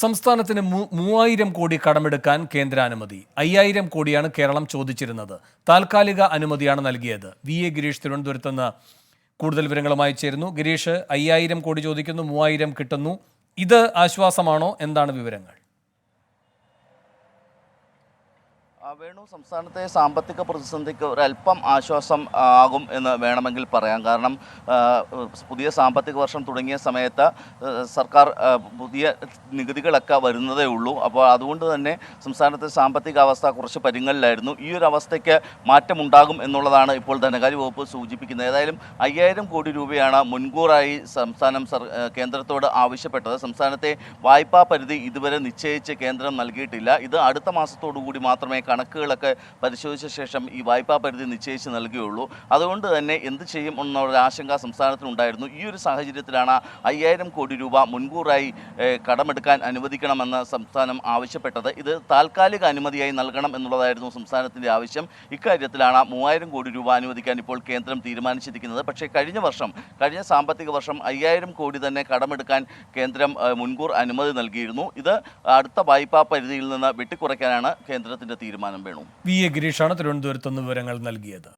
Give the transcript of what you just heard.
സംസ്ഥാനത്തിന് 3000 കോടി കടമെടുക്കാൻ കേന്ദ്രാനുമതി. 5000 കോടിയാണ് കേരളം ചോദിച്ചിരുന്നത്. താൽക്കാലിക അനുമതിയാണ് നൽകിയത്. VA ഗിരീഷ് തിരുവനന്തപുരത്ത് നിന്ന് കൂടുതൽ വിവരങ്ങളുമായി ചേരുന്നു. ഗിരീഷ്, 5000 കോടി ചോദിക്കുന്നു, 3000 കിട്ടുന്നു. ഇത് ആശ്വാസമാണോ? എന്താണ് വിവരങ്ങൾ? വേണു, സംസ്ഥാനത്തെ സാമ്പത്തിക പ്രതിസന്ധിക്ക് ഒരല്പം ആശ്വാസം ആകും എന്ന് വേണമെങ്കിൽ പറയാം. കാരണം പുതിയ സാമ്പത്തിക വർഷം തുടങ്ങിയ സമയത്ത് സർക്കാർ പുതിയ നികുതികളൊക്കെ വരുന്നതേ ഉള്ളൂ. അപ്പോൾ അതുകൊണ്ട് തന്നെ സംസ്ഥാനത്തെ സാമ്പത്തിക അവസ്ഥ കുറച്ച് പരിങ്ങലിലായിരുന്നു. ഈ ഒരു അവസ്ഥയ്ക്ക് മാറ്റമുണ്ടാകും എന്നുള്ളതാണ് ഇപ്പോൾ ധനകാര്യ വകുപ്പ് സൂചിപ്പിക്കുന്നത്. ഏതായാലും 5000 കോടി രൂപയാണ് മുൻകൂറായി സംസ്ഥാനം കേന്ദ്രത്തോട് ആവശ്യപ്പെട്ടത്. സംസ്ഥാനത്തെ വായ്പാ പരിധി ഇതുവരെ നിശ്ചയിച്ച് കേന്ദ്രം നൽകിയിട്ടില്ല. ഇത് അടുത്ത മാസത്തോടു കൂടി മാത്രമേ കണക്കുകളൊക്കെ പരിശോധിച്ച ശേഷം ഈ വായ്പാ പരിധി നിശ്ചയിച്ച് നൽകുകയുള്ളൂ. അതുകൊണ്ട് തന്നെ എന്ത് ചെയ്യും എന്നുള്ള ആശങ്ക സംസ്ഥാനത്തിനുണ്ടായിരുന്നു. ഈ ഒരു സാഹചര്യത്തിലാണ് 5000 കോടി രൂപ മുൻകൂറായി കടമെടുക്കാൻ അനുവദിക്കണമെന്ന് സംസ്ഥാനം ആവശ്യപ്പെട്ടത്. ഇത് താൽക്കാലിക അനുമതിയായി നൽകണം എന്നുള്ളതായിരുന്നു സംസ്ഥാനത്തിൻ്റെ ആവശ്യം. ഇക്കാര്യത്തിലാണ് 3000 കോടി രൂപ അനുവദിക്കാൻ ഇപ്പോൾ കേന്ദ്രം തീരുമാനിച്ചിരിക്കുന്നത്. പക്ഷേ കഴിഞ്ഞ സാമ്പത്തിക വർഷം 5000 കോടി തന്നെ കടമെടുക്കാൻ കേന്ദ്രം മുൻകൂർ അനുമതി നൽകിയിരുന്നു. ഇത് അടുത്ത വായ്പാ പരിധിയിൽ നിന്ന് വെട്ടിക്കുറയ്ക്കാനാണ് കേന്ദ്രത്തിൻ്റെ തീരുമാനം. വേണു, VA ഗിരീഷാണ് തിരുവനന്തപുരത്ത് നിന്ന് വിവരങ്ങൾ നൽകിയത്.